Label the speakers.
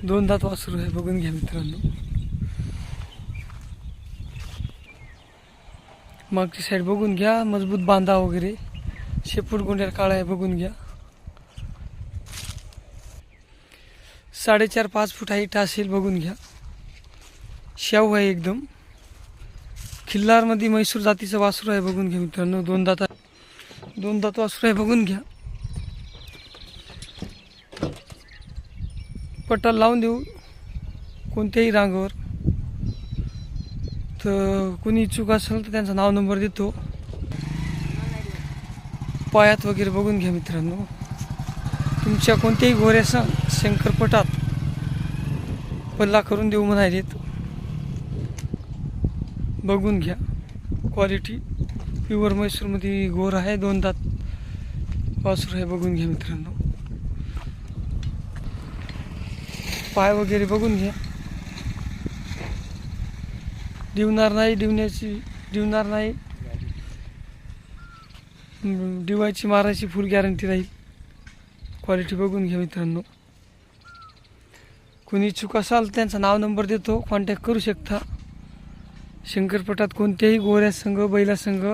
Speaker 1: दोन दात वासरू आहे, बघून घ्या मित्रांनो. मागची साईड बघून घ्या, मजबूत बांधा वगैरे, शेपूट गोंड्या काळा आहे, बघून घ्या. 4.5-5 फूट हाईट असेल, बघून घ्या. शाहू आहे एकदम. खिल्लारमध्ये म्हैसूर जातीचं वासरू आहे, बघून घ्या मित्रांनो. दोन दात वासरू आहे, बघून घ्या. पट्टा लावून देऊ कोणत्याही रांगावर. तर कोणी इच्छुक असेल तर त्यांचा नाव नंबर देतो. पायात वगैरे बघून घ्या मित्रांनो. तुमच्या कोणत्याही गोऱ्याचा शंकरपटात पल्ला करून देऊ म्हणालेत, बघून घ्या. क्वालिटी प्युअर म्हैसूरमध्ये गोर आहे, दोन दात वासरू आहे, बघून घ्या मित्रांनो. पाय वगैरे बघून घ्या. डिवणार नाही, डिवायची मारायची फुल गॅरंटी राहील. क्वालिटी बघून घ्या मित्रांनो. कोणी इच्छुक असाल त्यांचा नाव नंबर देतो, कॉन्टॅक्ट करू शकता. शंकरपटात कोणत्याही गोऱ्यासंघ बैलासंघ